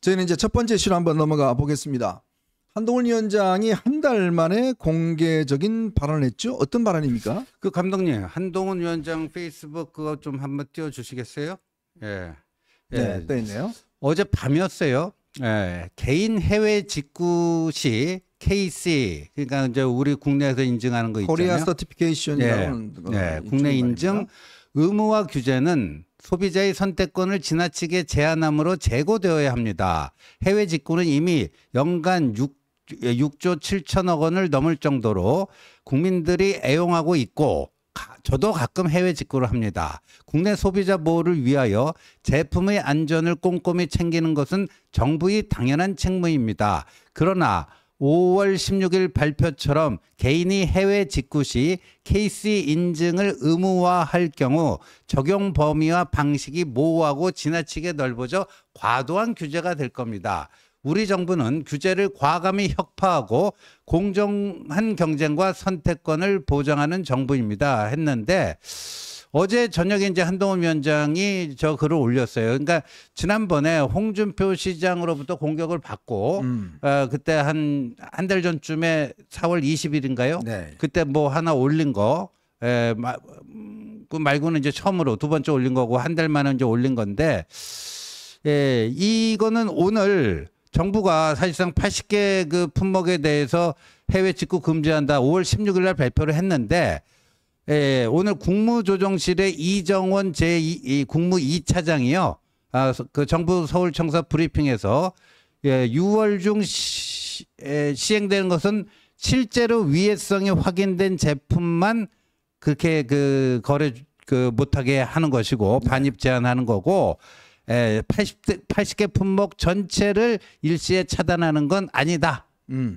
저희는 이제 첫 번째 이슈로 한번 넘어가 보겠습니다. 한동훈 위원장이 한 달 만에 공개적인 발언을 했죠. 어떤 발언입니까? 그 감독님, 한동훈 위원장 페이스북 그거 좀 한번 띄워주시겠어요? 예. 네, 떠 있네요. 어제 밤이었어요. 예. 개인 해외 직구 시 KC, 그러니까 이제 우리 국내에서 인증하는 거 있잖아요. 코리아 서티피케이션이라는 국내 인증 의무화 규제는 소비자의 선택권을 지나치게 제한함으로 제고되어야 합니다. 해외 직구는 이미 연간 6조 7천억 원을 넘을 정도로 국민들이 애용하고 있고 저도 가끔 해외 직구를 합니다. 국내 소비자 보호를 위하여 제품의 안전을 꼼꼼히 챙기는 것은 정부의 당연한 책무입니다. 그러나 5월 16일 발표처럼 개인이 해외 직구 시 KC 인증을 의무화할 경우 적용 범위와 방식이 모호하고 지나치게 넓어져 과도한 규제가 될 겁니다. 우리 정부는 규제를 과감히 혁파하고 공정한 경쟁과 선택권을 보장하는 정부입니다. 했는데 어제 저녁에 이제 한동훈 위원장이 저 글을 올렸어요. 그러니까 지난번에 홍준표 시장으로부터 공격을 받고 그때 한 달 전쯤에 4월 20일인가요? 네. 그때 뭐 하나 올린 거 그 말고는 이제 처음으로 두 번째 올린 거고 한 달 만에 이제 올린 건데 이거는 오늘 정부가 사실상 80개 그 품목에 대해서 해외 직구 금지한다 5월 16일 날 발표를 했는데 오늘 국무조정실의 이정원 국무 2차장이요. 그 정부 서울청사 브리핑에서 6월 중 시행되는 것은 실제로 위해성이 확인된 제품만 그렇게 그 거래 못하게 하는 것이고 반입 제한하는 거고 80개 품목 전체를 일시에 차단하는 건 아니다.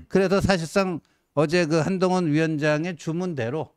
그래서 사실상 어제 그 한동훈 위원장의 주문대로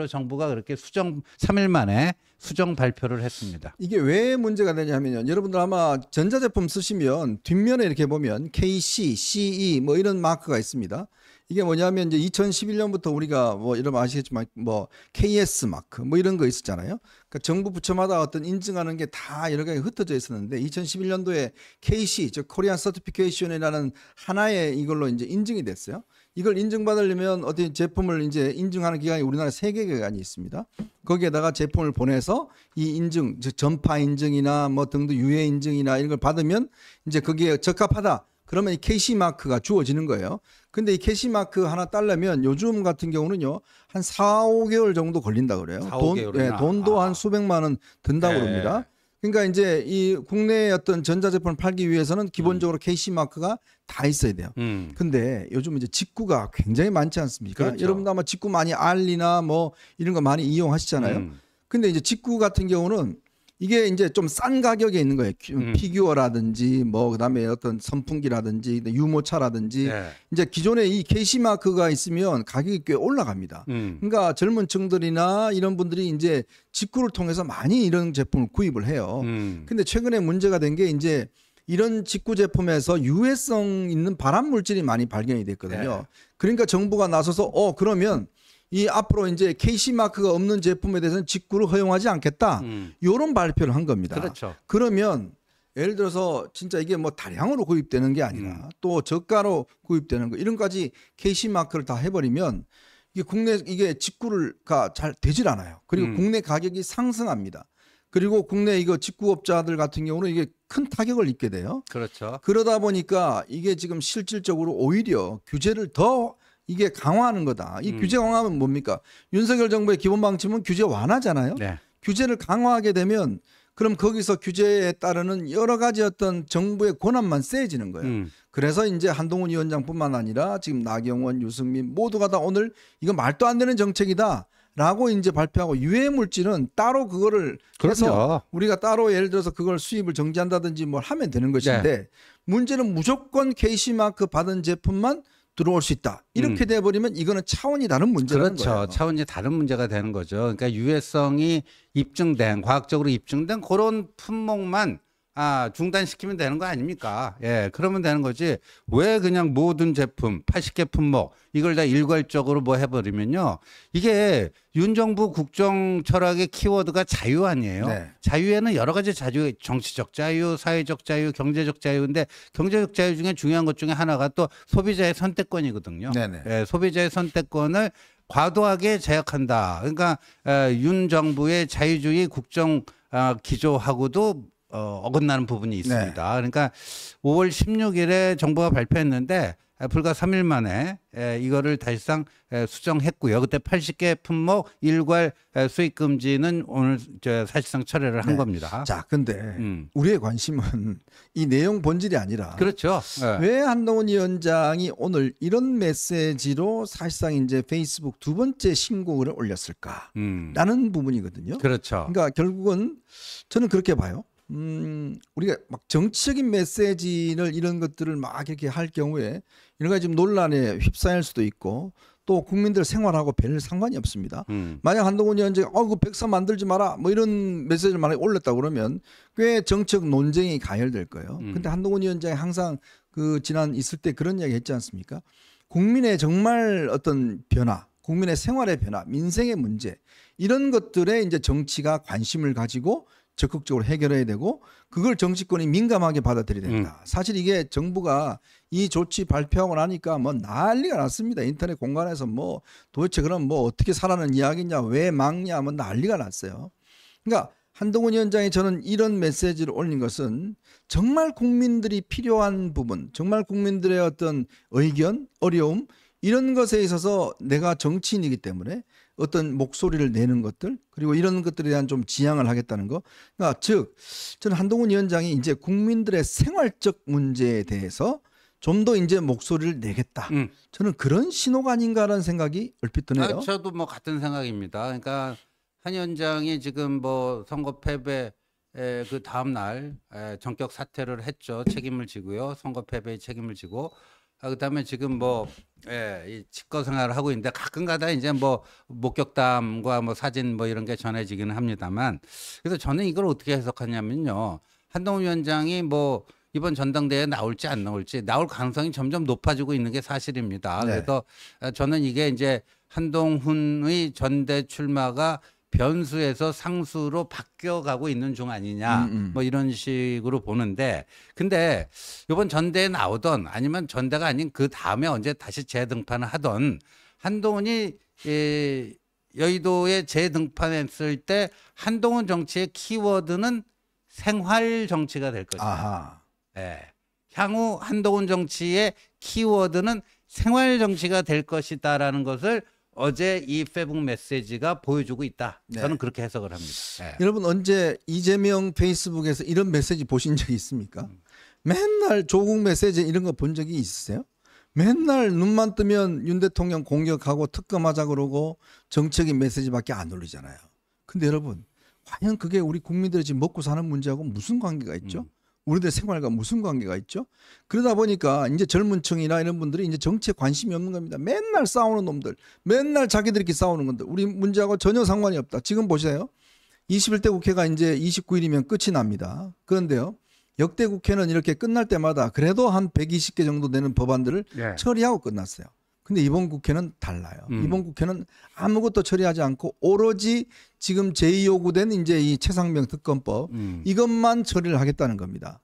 정부가 그렇게 3일 만에 수정 발표를 했습니다. 이게 왜 문제가 되냐면요. 여러분들 아마 전자제품 쓰시면 뒷면에 이렇게 보면 KC, CE 뭐 이런 마크가 있습니다. 이게 뭐냐면 이제 2011년부터 우리가 뭐 여러분 아시겠지만 뭐 KS 마크 뭐 이런 거 있었잖아요. 그러니까 정부 부처마다 어떤 인증하는 게 다 여러 가지 흩어져 있었는데 2011년도에 KC 즉 코리안 서티피케이션이라는 하나의 이걸로 이제 인증이 됐어요. 이걸 인증받으려면 어떤 제품을 이제 인증하는 기관이 우리나라 3개 기관이 있습니다. 거기에다가 제품을 보내서 이 인증, 즉 전파 인증이나 뭐 등등 유해 인증이나 이런 걸 받으면 이제 거기에 적합하다. 그러면 이 KC 마크가 주어지는 거예요. 근데 이 KC 마크 하나 따려면 요즘 같은 경우는요, 한 4, 5개월 정도 걸린다 그래요. 4, 5개월이나. 돈도 한 수백만 원 든다고 그럽니다. 그러니까 이제 이 국내의 어떤 전자제품을 팔기 위해서는 기본적으로 KC 마크가 다 있어야 돼요. 근데 요즘 이제 직구가 굉장히 많지 않습니까? 그렇죠. 여러분도 아마 직구 많이 알리나 뭐 이런 거 많이 이용하시잖아요. 근데 이제 직구 같은 경우는 이게 이제 좀 싼 가격에 있는 거예요. 피규어라든지 뭐 그다음에 어떤 선풍기라든지 유모차라든지 이제 기존에 이 KC 마크가 있으면 가격이 꽤 올라갑니다. 그러니까 젊은 층들이나 이런 분들이 이제 직구를 통해서 많이 이런 제품을 구입을 해요. 근데 최근에 문제가 된 게 이제 이런 직구 제품에서 유해성 있는 발암 물질이 많이 발견이 됐거든요. 그러니까 정부가 나서서 그러면 이 앞으로 이제 KC 마크가 없는 제품에 대해서는 직구를 허용하지 않겠다. 이런 발표를 한 겁니다. 그렇죠. 그러면 예를 들어서 진짜 이게 뭐 다량으로 구입되는 게 아니라 또 저가로 구입되는 거 이런까지 KC 마크를 다 해버리면 이게 이게 직구가 잘 되질 않아요. 그리고 국내 가격이 상승합니다. 그리고 국내 이거 직구업자들 같은 경우는 이게 큰 타격을 입게 돼요. 그렇죠. 그러다 보니까 이게 지금 실질적으로 오히려 규제를 더 이게 강화하는 거다. 이 규제 강화하면 뭡니까? 윤석열 정부의 기본 방침은 규제 완화잖아요. 네. 규제를 강화하게 되면 그럼 거기서 규제에 따르는 여러 가지 어떤 정부의 권한만 세지는 거예요. 그래서 이제 한동훈 위원장뿐만 아니라 지금 나경원, 유승민 모두가 다 오늘 이거 말도 안 되는 정책이다. 라고 이제 발표하고 유해 물질은 따로 그거를 해서 우리가 따로 예를 들어서 그걸 수입을 정지한다든지 뭘 하면 되는 것인데 문제는 무조건 KC 마크 받은 제품만 들어올 수 있다. 이렇게 돼버리면 이거는 차원이 다른 문제라는 거예요. 그렇죠. 차원이 다른 문제가 되는 거죠. 그러니까 유해성이 입증된 과학적으로 입증된 그런 품목만 중단시키면 되는 거 아닙니까? 예, 그러면 되는 거지. 왜 그냥 모든 제품 80개 품목 이걸 다 일괄적으로 뭐 해버리면요. 이게 윤 정부 국정 철학의 키워드가 자유 아니에요. 네. 자유에는 여러 가지 자유, 정치적 자유, 사회적 자유, 경제적 자유인데 경제적 자유 중에 중요한 것 중에 하나가 또 소비자의 선택권이거든요. 네네. 예, 소비자의 선택권을 과도하게 제약한다. 그러니까 윤 정부의 자유주의 국정 기조하고도 어긋나는 부분이 있습니다. 그러니까 5월 16일에 정부가 발표했는데 불과 3일 만에 이거를 사실상 수정했고요. 그때 80개 품목 일괄 수입 금지는 오늘 사실상 철회를 한 겁니다. 자, 근데 우리의 관심은 이 내용 본질이 아니라 그렇죠. 왜 한동훈 위원장이 오늘 이런 메시지로 사실상 이제 페이스북 두 번째 신곡을 올렸을까라는 부분이거든요. 그렇죠. 그러니까 결국은 저는 그렇게 봐요. 우리가 막 정치적인 메시지를 이런 것들을 막 이렇게 할 경우에 여러 가지 좀 논란에 휩싸일 수도 있고 또 국민들 생활하고 별 상관이 없습니다. 만약 한동훈 위원장이 그 백서 만들지 마라 뭐 이런 메시지를 만약에 올렸다 그러면 꽤 정책 논쟁이 가열될 거예요. 근데 한동훈 위원장이 항상 그 지난 있을 때 그런 이야기 했지 않습니까? 국민의 정말 어떤 변화, 국민의 생활의 변화, 민생의 문제 이런 것들에 이제 정치가 관심을 가지고 적극적으로 해결해야 되고 그걸 정치권이 민감하게 받아들여야 된다. 사실 이게 정부가 이 조치 발표하고 나니까 뭐 난리가 났습니다. 인터넷 공간에서 뭐 도대체 그럼 뭐 어떻게 살아는 이야기냐, 왜 막냐, 뭐 난리가 났어요. 그러니까 한동훈 위원장이 저는 이런 메시지를 올린 것은 정말 국민들이 필요한 부분, 정말 국민들의 어떤 의견, 어려움 이런 것에 있어서 내가 정치인이기 때문에 어떤 목소리를 내는 것들 그리고 이런 것들에 대한 좀 지향을 하겠다는 거. 그러니까 즉 저는 한동훈 위원장이 이제 국민들의 생활적 문제에 대해서 좀 더 이제 목소리를 내겠다. 저는 그런 신호가 아닌가라는 생각이 얼핏 드네요. 저도 뭐 같은 생각입니다. 그러니까 한 위원장이 지금 뭐 선거 패배 그 다음 날 전격 사퇴를 했죠. 책임을 지고요. 선거 패배의 책임을 지고. 그다음에 지금 이 직거 생활을 하고 있는데 가끔가다 이제 뭐 목격담과 뭐 사진 뭐 이런 게 전해지기는 합니다만 그래서 저는 이걸 어떻게 해석하냐면요. 한동훈 위원장이 뭐 이번 전당대회에 나올지 안 나올지 나올 가능성이 점점 높아지고 있는 게 사실입니다. 네. 그래서 저는 이게 이제 한동훈의 전대 출마가 변수에서 상수로 바뀌어가고 있는 중 아니냐 뭐 이런 식으로 보는데 근데 이번 전대에 나오던 아니면 전대가 아닌 그 다음에 언제 다시 재등판을 하던 한동훈이 여의도에 재등판했을 때 한동훈 정치의 키워드는 생활 정치가 될 것이다. 아하. 향후 한동훈 정치의 키워드는 생활 정치가 될 것이다라는 것을 어제 이 페북 메시지가 보여주고 있다. 저는 그렇게 해석을 합니다. 여러분 언제 이재명 페이스북에서 이런 메시지 보신 적이 있습니까? 맨날 조국 메시지 이런 거 본 적이 있으세요? 맨날 눈만 뜨면 윤 대통령 공격하고 특검하자 그러고 정책인 메시지밖에 안 올리잖아요. 근데 여러분 과연 그게 우리 국민들이 지금 먹고 사는 문제하고 무슨 관계가 있죠? 우리들 생활과 무슨 관계가 있죠? 그러다 보니까 이제 젊은 층이나 이런 분들이 이제 정치에 관심이 없는 겁니다. 맨날 싸우는 놈들, 맨날 자기들끼리 싸우는 건들, 우리 문제하고 전혀 상관이 없다. 지금 보세요. 21대 국회가 이제 29일이면 끝이 납니다. 그런데요. 역대 국회는 이렇게 끝날 때마다 그래도 한 120개 정도 되는 법안들을 처리하고 끝났어요. 근데 이번 국회는 달라요. 이번 국회는 아무것도 처리하지 않고 오로지 지금 제2요구된 이제 이 최상병 특검법 이것만 처리를 하겠다는 겁니다.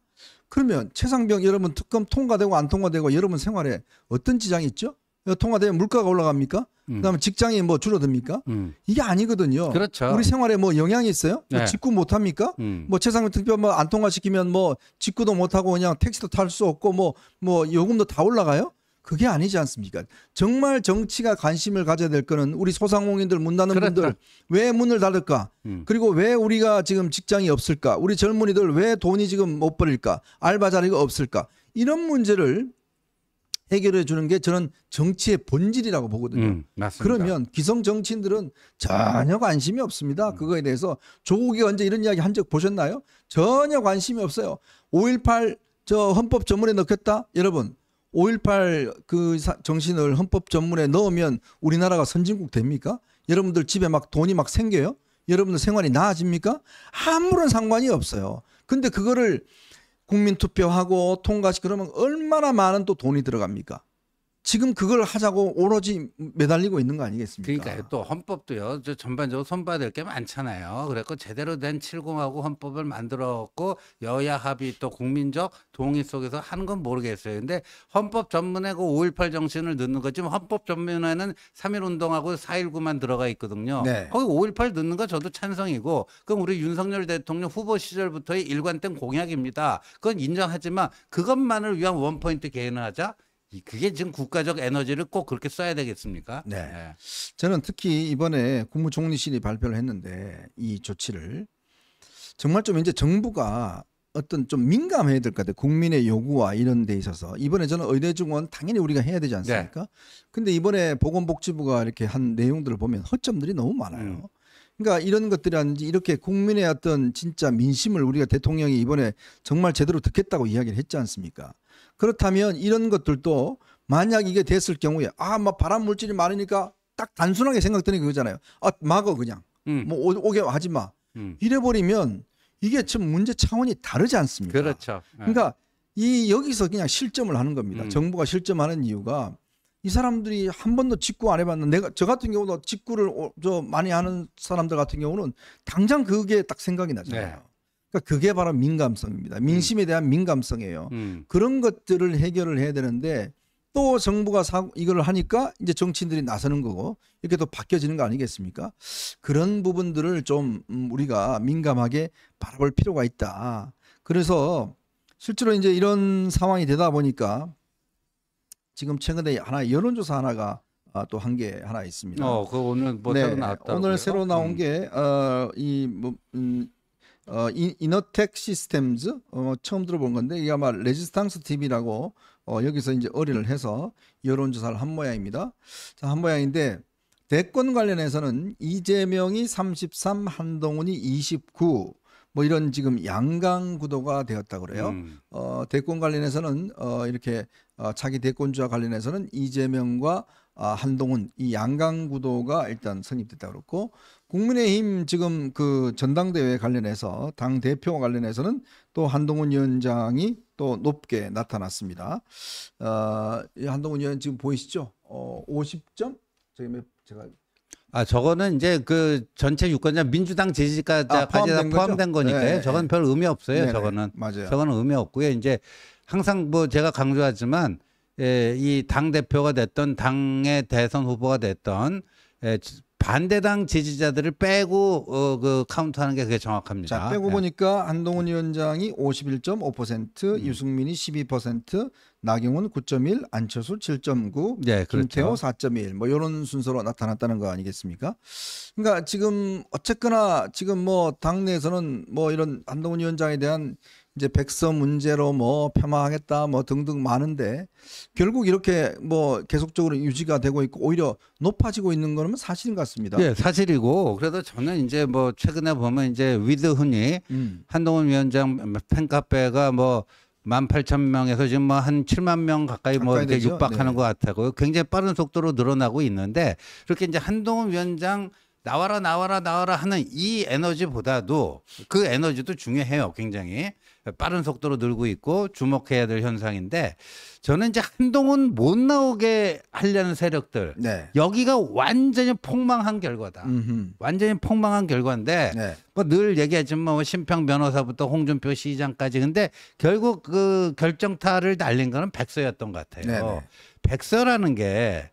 그러면 최상병 여러분 특검 통과되고 안 통과되고 여러분 생활에 어떤 지장이 있죠? 통과되면 물가가 올라갑니까? 그다음에 직장이 뭐 줄어듭니까? 이게 아니거든요. 그렇죠. 우리 생활에 뭐 영향이 있어요? 뭐 직구 못 합니까? 뭐 최상병 특검 뭐 안 통과시키면 뭐 직구도 못 하고 그냥 택시도 탈 수 없고 뭐 요금도 다 올라가요? 그게 아니지 않습니까? 정말 정치가 관심을 가져야 될 거는 우리 소상공인들 문 닫는 분들 왜 문을 닫을까? 그리고 왜 우리가 지금 직장이 없을까? 우리 젊은이들 왜 돈이 지금 못 벌릴까? 알바 자리가 없을까? 이런 문제를 해결해 주는 게 저는 정치의 본질이라고 보거든요. 맞습니다. 그러면 기성 정치인들은 전혀 관심이 없습니다. 그거에 대해서 조국이 언제 이런 이야기 한 적 보셨나요? 전혀 관심이 없어요. 5.18 저 헌법 전문에 넣겠다? 여러분 5.18 그 정신을 헌법 전문에 넣으면 우리나라가 선진국 됩니까? 여러분들 집에 막 돈이 막 생겨요? 여러분들 생활이 나아집니까? 아무런 상관이 없어요. 근데 그거를 국민 투표하고 통과시 그러면 얼마나 많은 또 돈이 들어갑니까? 지금 그걸 하자고 오로지 매달리고 있는 거 아니겠습니까? 그러니까 또 헌법도요. 저 전반적으로 손봐야 될 게 많잖아요. 그래서 제대로 된 70하고 헌법을 만들었고 여야 합의 또 국민적 동의 속에서 하는 건 모르겠어요. 근데 헌법 전문에 그 5.18 정신을 넣는 거지 헌법 전문에는 3.1 운동하고 4.19만 들어가 있거든요. 네. 거기 5.18 넣는 거 저도 찬성이고 그럼 우리 윤석열 대통령 후보 시절부터의 일관된 공약입니다. 그건 인정하지만 그것만을 위한 원포인트 개헌을 하자? 그게 지금 국가적 에너지를 꼭 그렇게 써야 되겠습니까? 네. 저는 특히 이번에 국무총리실이 발표를 했는데 이 조치를 정말 좀 이제 정부가 어떤 좀 민감해야 될 것 같아요. 국민의 요구와 이런 데 있어서. 이번에 저는 의대 증원 당연히 우리가 해야 되지 않습니까? 근데 이번에 보건복지부가 이렇게 한 내용들을 보면 허점들이 너무 많아요. 그러니까 이런 것들이라든지 이렇게 국민의 어떤 진짜 민심을 우리가 대통령이 이번에 정말 제대로 듣겠다고 이야기를 했지 않습니까? 그렇다면 이런 것들도 만약 이게 됐을 경우에 막 발암 물질이 많으니까 딱 단순하게 생각되는 게 그거잖아요. 막어 그냥 뭐 오게 하지 마. 이래버리면 이게 좀 문제 차원이 다르지 않습니까? 그렇죠. 그러니까 이 여기서 그냥 실점을 하는 겁니다. 정부가 실점하는 이유가 이 사람들이 한 번도 직구 안 해봤는데 저 같은 경우도 직구를 많이 하는 사람들 같은 경우는 당장 그게 딱 생각이 나잖아요. 네. 그러니까 그게 바로 민감성입니다. 민심에 대한 민감성이에요. 그런 것들을 해결을 해야 되는데 또 정부가 이걸 하니까 이제 정치인들이 나서는 거고 이렇게 또 바뀌어지는 거 아니겠습니까? 그런 부분들을 좀 우리가 민감하게 바라볼 필요가 있다. 그래서 실제로 이제 이런 상황이 되다 보니까 지금 최근에 하나 여론조사 하나가 또 한 게 하나 있습니다. 그 오늘 뭐 네, 새로 나왔다고요? 오늘 새로 나온 게 이너텍 시스템즈 처음 들어본 건데 이게 아마 레지스탕스 TV라고 여기서 이제 의뢰를 해서 여론조사를 한 모양입니다. 자, 한 모양인데 대권 관련해서는 이재명이 33, 한동훈이 29. 뭐 이런 지금 양강 구도가 되었다 그래요. 대권 관련해서는 이렇게 차기 대권주와 관련해서는 이재명과 한동훈 이 양강 구도가 일단 성립됐다 그렇고 국민의힘 지금 그 전당대회 관련해서 당 대표와 관련해서는 또 한동훈 위원장이 또 높게 나타났습니다. 이 한동훈 위원 지금 보이시죠? 50점? 제가 저거는 이제 그 전체 유권자 민주당 지지자까지 다 포함된 거니까요. 네, 저건 별 의미 없어요. 네네, 저거는. 맞아요. 저거는 의미 없고요. 이제 항상 뭐 제가 강조하지만 이 당 대표가 됐던 당의 대선 후보가 됐던 반대당 지지자들을 빼고 그 카운트하는 게 그게 정확합니다. 자, 빼고 보니까 한동훈 위원장이 51.5%, 유승민이 12%, 나경원 9.1, 안철수 7.9, 네, 김태호 그렇죠. 4.1 뭐 이런 순서로 나타났다는 거 아니겠습니까? 그러니까 지금 어쨌거나 지금 뭐 당내에서는 뭐 이런 한동훈 위원장에 대한 이제 백서 문제로 뭐 폄하하겠다 뭐 등등 많은데 결국 이렇게 뭐 계속적으로 유지가 되고 있고 오히려 높아지고 있는 거는 사실인 것 같습니다. 네, 사실이고 그래도 저는 이제 뭐 최근에 보면 이제 위드흔히 한동훈 위원장 팬카페가 뭐 18,000명에서 지금 뭐 한 7만 명 가까이 뭐 이렇게 되죠? 육박하는 네. 것 같아요. 굉장히 빠른 속도로 늘어나고 있는데 그렇게 이제 한동훈 위원장 나와라 하는 이 에너지보다도 그 에너지도 중요해요. 굉장히 빠른 속도로 늘고 있고 주목해야 될 현상인데 저는 이제 한동훈 못 나오게 하려는 세력들 네. 여기가 완전히 폭망한 결과다. 완전히 폭망한 결과인데 네. 뭐 늘 얘기하지만 뭐 심평 변호사부터 홍준표 시장까지 근데 결국 그 결정타를 날린 거는 백서였던 것 같아요. 네네. 백서라는 게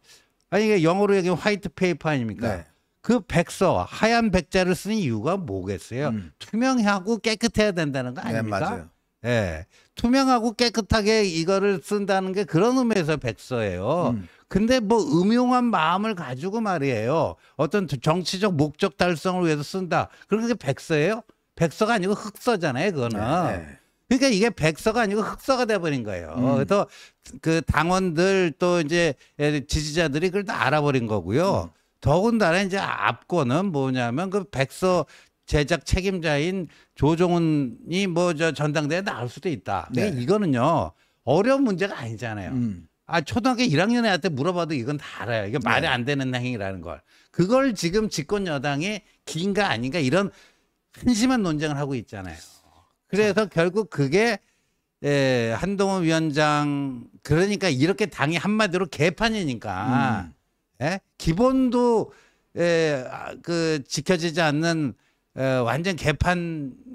아니 이게 영어로 얘기하면 화이트 페이퍼 아닙니까? 네. 그 백서 하얀 백자를 쓰는 이유가 뭐겠어요? 투명하고 깨끗해야 된다는 거 네, 아닙니까? 맞아요. 예. 투명하고 깨끗하게 이거를 쓴다는 게 그런 의미에서 백서예요. 근데 뭐 음흉한 마음을 가지고 말이에요. 어떤 정치적 목적 달성을 위해서 쓴다. 그런 게 백서예요? 백서가 아니고 흑서잖아요, 그거는. 네. 그러니까 이게 백서가 아니고 흑서가 돼버린 거예요. 그래서 그 당원들 또 이제 지지자들이 그걸 다 알아버린 거고요. 더군다나 이제 압권은 뭐냐면 그 백서 제작 책임자인 조정훈이 뭐 저 전당대회에 나올 수도 있다. 네. 이거는요 어려운 문제가 아니잖아요. 초등학교 1학년 애한테 물어봐도 이건 다 알아요. 이게 말이 안 되는 행위라는 걸. 그걸 지금 집권 여당이 긴가 아닌가 이런 한심한 논쟁을 하고 있잖아요. 그래서 결국 그게 한동훈 위원장 그러니까 이렇게 당이 한마디로 개판이니까 기본도 그 지켜지지 않는 완전 개판이니까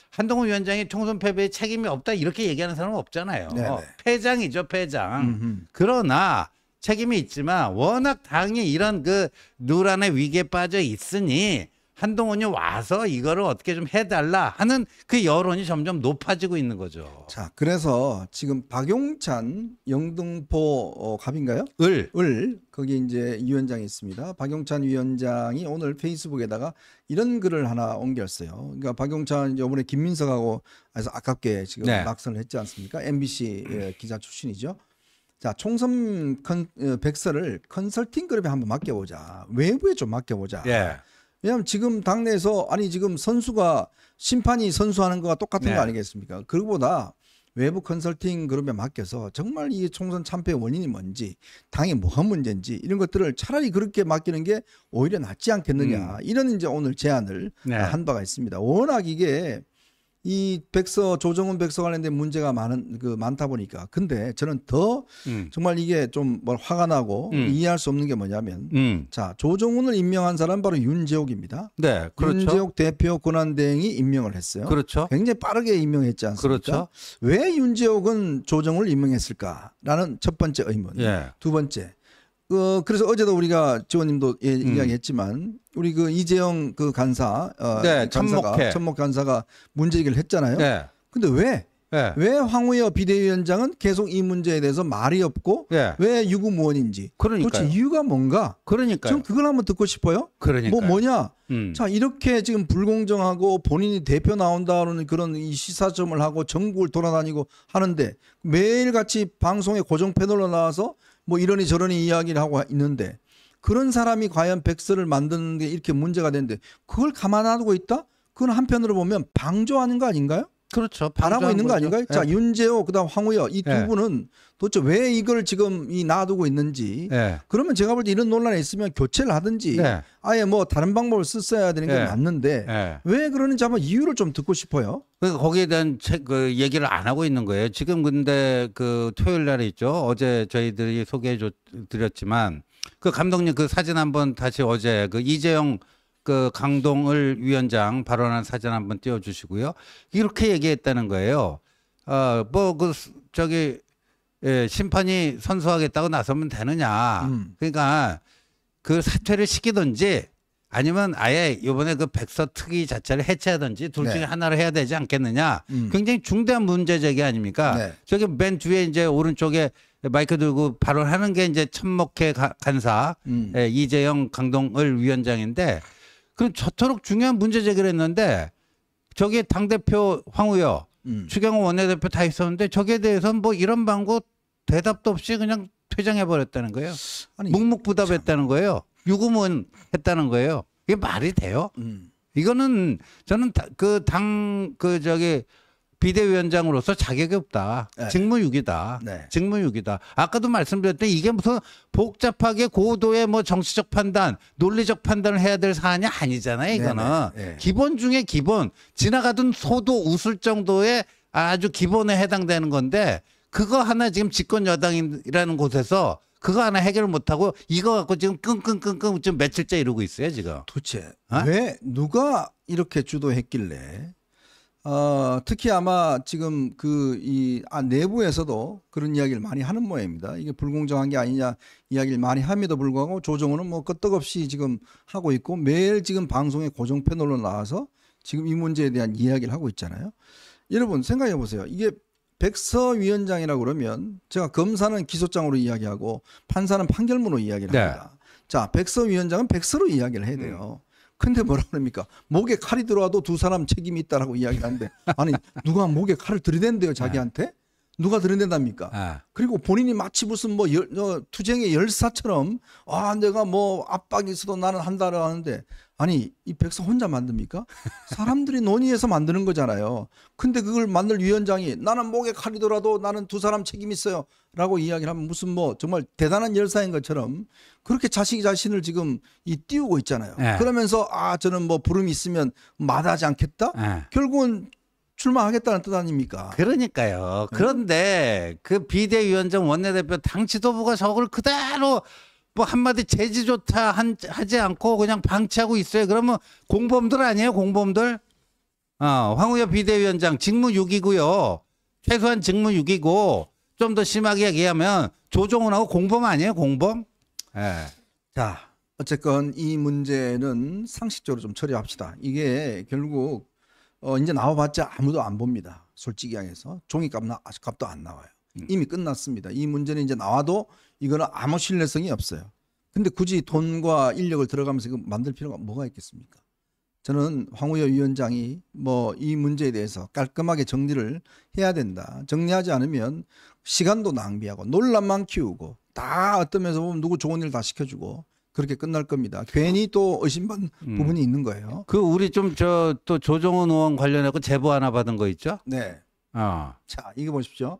한동훈 위원장이 총선 패배에 책임이 없다 이렇게 얘기하는 사람은 없잖아요. 네네. 패장이죠, 패장. 그러나 책임이 있지만 워낙 당이 이런 그 누란의 위기에 빠져 있으니 한동훈이 와서 이거를 어떻게 좀 해달라 하는 그 여론이 점점 높아지고 있는 거죠. 자, 그래서 지금 박용찬 영등포 갑인가요? 을 거기 이제 위원장이 있습니다. 박용찬 위원장이 오늘 페이스북에다가 이런 글을 하나 옮겼어요. 그러니까 박용찬 이번에 김민석하고 해서 아깝게 지금 낙선을 했지 않습니까? MBC 기자 출신이죠. 자, 총선 백서를 컨설팅 그룹에 한번 맡겨보자. 외부에 좀 맡겨보자. 왜냐하면 지금 당내에서 아니 지금 선수가 심판이 선수하는 거와 똑같은 거 아니겠습니까? 그거보다 외부 컨설팅 그룹에 맡겨서 정말 이 총선 참패의 원인이 뭔지 당이 뭐가 문제인지 이런 것들을 차라리 그렇게 맡기는 게 오히려 낫지 않겠느냐 이런 이제 오늘 제안을 한 바가 있습니다. 워낙 이게 이 백서 조정훈 백서 관련된 문제가 많다 보니까 근데 저는 더 정말 이게 좀 뭘 화가 나고 이해할 수 없는 게 뭐냐면 자 조정훈을 임명한 사람 바로 윤재옥입니다. 네, 그렇죠. 윤재옥 대표 권한대행이 임명을 했어요. 그렇죠. 굉장히 빠르게 임명했지 않습니까? 그렇죠. 왜 윤재옥은 조정훈을 임명했을까라는 첫 번째 의문. 두 번째. 그래서 어제도 우리가 지원님도 이야기했지만 우리 그 이재영 그 간사, 천목 간사가 문제 제기를 했잖아요. 근데 왜 황우여 비대위원장은 계속 이 문제에 대해서 말이 없고 왜 유구무원인지 도대체 이유가 뭔가? 좀 그걸 한번 듣고 싶어요. 뭐냐? 자 이렇게 지금 불공정하고 본인이 대표 나온다는 그런 이 시사점을 하고 전국을 돌아다니고 하는데 매일같이 방송에 고정 패널로 나와서 뭐 이러니 저러니 이야기를 하고 있는데 그런 사람이 과연 백서를 만드는 게 이렇게 문제가 되는데 그걸 가만 안 두고 있다? 그건 한편으로 보면 방조하는 거 아닌가요? 그렇죠. 바라고 있는 거 아닌가요? 자, 윤재호 그다음 황우여 이 두 분은 도대체 왜 이걸 지금 놔두고 있는지 그러면 제가 볼 때 이런 논란이 있으면 교체를 하든지 아예 뭐 다른 방법을 썼어야 되는 게 맞는데 왜 그러는지 한번 이유를 좀 듣고 싶어요. 거기에 대한 그 얘기를 안 하고 있는 거예요. 지금 근데 그 토요일 날에 있죠. 어제 저희들이 소개해 드렸지만 그 감독님 그 사진 한번 다시 어제 그 이재영 그 강동을 위원장 발언한 사진 한번 띄워주시고요. 이렇게 얘기했다는 거예요. 심판이 선수하겠다고 나서면 되느냐. 그러니까 그 사퇴를 시키든지 아니면 아예 이번에 그 백서 특위 자체를 해체하든지 둘 중에 하나를 해야 되지 않겠느냐. 굉장히 중대한 문제 제기 아닙니까? 저기 맨 뒤에 이제 오른쪽에 마이크 들고 발언하는 게 이제 천목회 간사 이재영 강동을 위원장인데 그 저토록 중요한 문제 제기를 했는데 저기 당대표 황우여 추경호 원내대표 다 있었는데 저기에 대해서는 뭐 이런 방구 대답도 없이 그냥 퇴장해버렸다는 거예요. 아니, 묵묵부답했다는 거예요. 유구문 했다는 거예요. 이게 말이 돼요? 이거는 저는 비대위원장으로서 자격이 없다. 직무유기다. 직무유기다. 아까도 말씀드렸더니 이게 무슨 복잡하게 고도의 뭐 정치적 판단, 논리적 판단을 해야 될 사안이 아니잖아요. 이거는 기본 중에 기본, 지나가던 소도 웃을 정도의 아주 기본에 해당되는 건데 그거 하나 지금 집권 여당이라는 곳에서 그거 하나 해결을 못하고 이거 갖고 지금 끙끙끙끙 지금 며칠째 이러고 있어요 지금. 도대체 왜 누가 이렇게 주도했길래? 특히 아마 지금 내부에서도 그런 이야기를 많이 하는 모양입니다. 이게 불공정한 게 아니냐 이야기를 많이 함에도 불구하고 조정훈은 뭐 끄떡없이 지금 하고 있고 매일 지금 방송에 고정 패널로 나와서 지금 이 문제에 대한 이야기를 하고 있잖아요. 여러분 생각해 보세요. 이게 백서위원장이라고 그러면 제가 검사는 기소장으로 이야기하고 판사는 판결문으로 이야기를 합니다. 자, 백서위원장은 백서로 이야기를 해야 돼요. 근데 뭐라 그럽니까? 목에 칼이 들어와도 두 사람 책임이 있다라고 이야기를 하는데 아니 누가 목에 칼을 들이댄대요 자기한테? 누가 들이댄답니까? 그리고 본인이 마치 무슨 뭐 투쟁의 열사처럼 내가 뭐 압박이 있어도 나는 한다라고 하는데 아니 이 백서 혼자 만듭니까? 사람들이 논의해서 만드는 거잖아요. 근데 그걸 만들 위원장이 나는 목에 칼이더라도 나는 두 사람 책임 있어요 라고 이야기를 하면 무슨 뭐 정말 대단한 열사인 것처럼 그렇게 자식 자신을 지금 띄우고 있잖아요. 네. 그러면서 저는 뭐 부름이 있으면 마다하지 않겠다? 네. 결국은 출마하겠다는 뜻 아닙니까? 그러니까요. 그런데 그 비대위원장 원내대표 당 지도부가 저걸 그대로 뭐 한마디 재지 좋다 하지 않고 그냥 방치하고 있어요. 그러면 공범들 아니에요, 공범들? 황우여 비대위원장 직무유기고요. 최소한 직무유기고 좀 더 심하게 얘기하면 조정훈하고 공범 아니에요, 공범? 예. 자, 어쨌건 이 문제는 상식적으로 좀 처리합시다. 이게 결국 이제 나와봤자 아무도 안 봅니다. 솔직히 얘기해서 종이값도 안 나와요. 이미 끝났습니다. 이 문제는 이제 나와도 이거는 아무 신뢰성이 없어요. 근데 굳이 돈과 인력을 들어가면서 이거 만들 필요가 뭐가 있겠습니까? 저는 황우여 위원장이 뭐 이 문제에 대해서 깔끔하게 정리를 해야 된다. 정리하지 않으면 시간도 낭비하고 논란만 키우고 다 어떤 면에서 보면 누구 좋은 일 다 시켜주고 그렇게 끝날 겁니다. 괜히 또 의심받는 부분이 있는 거예요. 그 우리 좀 또 조정훈 의원 관련해서 제보 하나 받은 거 있죠? 네. 자, 이거 보십시오.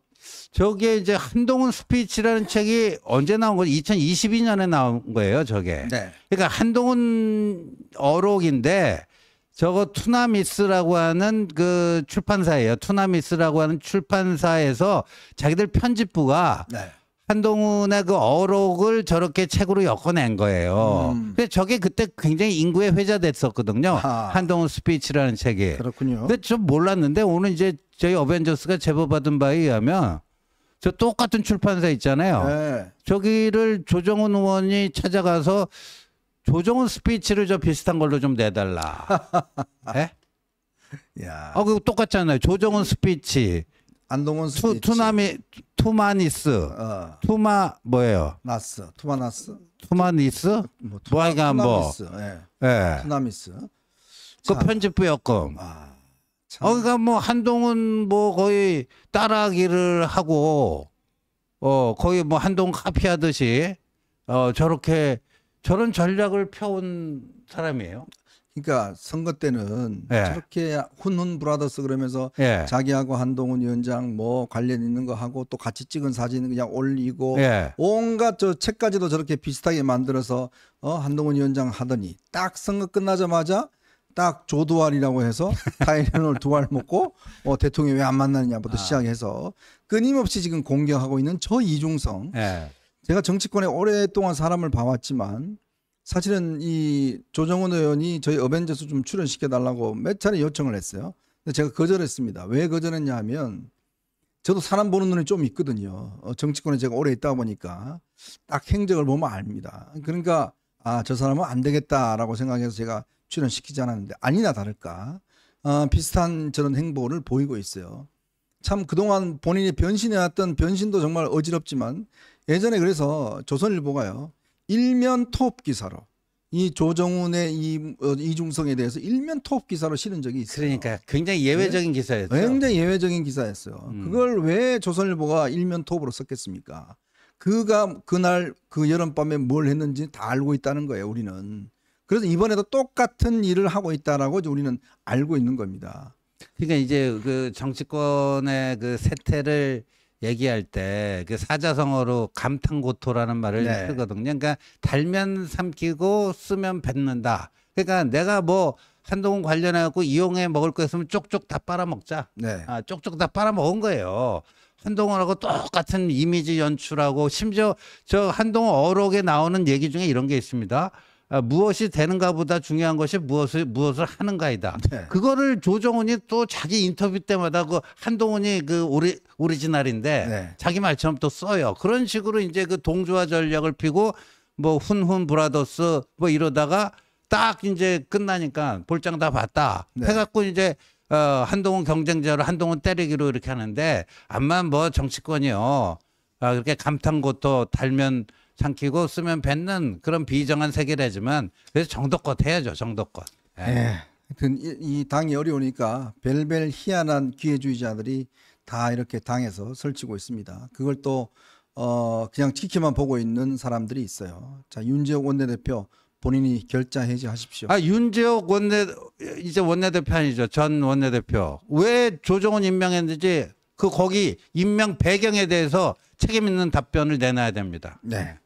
저게 이제 한동훈 스피치라는 책이 언제 나온 거죠? 2022년에 나온 거예요, 저게. 네. 그러니까 한동훈 어록인데 저거 투나미스라고 하는 그 출판사예요. 투나미스라고 하는 출판사에서 자기들 편집부가 네. 한동훈의 그 어록을 저렇게 책으로 엮어낸 거예요. 근데 저게 그때 굉장히 인구에 회자됐었거든요. 한동훈 스피치라는 책이. 그렇군요. 근데 좀 몰랐는데 오늘 이제 저희 어벤져스가 제보받은 바에 의하면 저 똑같은 출판사 있잖아요. 네. 저기를 조정훈 의원이 찾아가서 조정훈 스피치를 저 비슷한 걸로 좀 내달라. 예? 야. 그거 똑같잖아요. 조정훈 스피치. 안동훈 스피치. 투마니스. 뭐예요? 투마나스. 투마니스? 뭐하여간 뭐. 투나미스. 예. 예. 투나미스. 그 편집부 여건. 참. 그러니까 뭐 한동훈 뭐 거의 따라하기를 하고 거의 뭐 한동훈 카피하듯이 저렇게 저런 전략을 펴온 사람이에요. 그러니까 선거 때는 예. 저렇게 훈훈 브라더스 그러면서 예. 자기하고 한동훈 위원장 뭐 관련 있는 거 하고 또 같이 찍은 사진 그냥 올리고 예. 온갖 저 책까지도 저렇게 비슷하게 만들어서 한동훈 위원장 하더니 딱 선거 끝나자마자 딱 조두알이라고 해서 타이레놀 2알 먹고 대통령이 왜 안 만나느냐부터 시작해서 끊임없이 지금 공격하고 있는 저 이중성. 예. 제가 정치권에 오랫동안 사람을 봐왔지만 사실은 이 조정훈 의원이 저희 어벤져스 좀 출연시켜달라고 몇 차례 요청을 했어요. 근데 제가 거절했습니다. 왜 거절했냐 하면 저도 사람 보는 눈이 좀 있거든요. 정치권에 제가 오래 있다 보니까 딱 행적을 보면 압니다. 그러니까 저 사람은 안 되겠다라고 생각해서 제가 출연시키지 않았는데 아니나 다를까 비슷한 저런 행보를 보이고 있어요. 참 그동안 본인이 변신해왔던 변신도 정말 어지럽지만 예전에 그래서 조선일보가요. 일면 톱 기사로 이 조정훈의 이중성에 대해서 일면 톱 기사로 실은 적이 있어요. 그러니까 굉장히 예외적인 기사였죠. 굉장히 예외적인 기사였어요. 그걸 왜 조선일보가 일면 톱으로 썼겠습니까? 그가 그날 그 여름밤에 뭘 했는지 다 알고 있다는 거예요. 우리는. 그래서 이번에도 똑같은 일을 하고 있다라고 우리는 알고 있는 겁니다. 그러니까 이제 그 정치권의 그 세태를 얘기할 때 그 사자성어로 감탄고토라는 말을 네. 쓰거든요. 그러니까 달면 삼키고 쓰면 뱉는다. 그러니까 내가 뭐 한동훈 관련해 갖고 이용해 먹을 거 있으면 쪽쪽 다 빨아먹자. 네. 쪽쪽 다 빨아먹은 거예요. 한동훈하고 똑같은 이미지 연출하고 심지어 저 한동훈 어록에 나오는 얘기 중에 이런 게 있습니다. 무엇이 되는가 보다 중요한 것이 무엇을 하는가이다. 네. 그거를 조정훈이 또 자기 인터뷰 때마다 그 한동훈이 그 오리지널인데 네. 자기 말처럼 또 써요. 그런 식으로 이제 그 동조화 전략을 피고 뭐 훈훈 브라더스 뭐 이러다가 딱 이제 끝나니까 볼장 다 봤다. 네. 해갖고 이제 한동훈 경쟁자로 한동훈 때리기로 이렇게 하는데 암만 뭐 정치권이요. 그렇게 감탄고토 달면 삼키고 쓰면 뱉는 그런 비정한 세계라지만 그래서 정도껏 해야죠. 정도껏. 예. 네. 하여튼 이 당이 어려우니까 별별 희한한 기회주의자들이 다 이렇게 당에서 설치고 있습니다. 그걸 또 그냥 지켜만 보고 있는 사람들이 있어요. 자, 윤지혁 원내대표 본인이 결자 해지하십시오. 윤재옥 이제 원내대표 아니죠. 전 원내대표. 왜 조정훈 임명했는지 거기 임명 배경에 대해서 책임 있는 답변을 내놔야 됩니다. 네.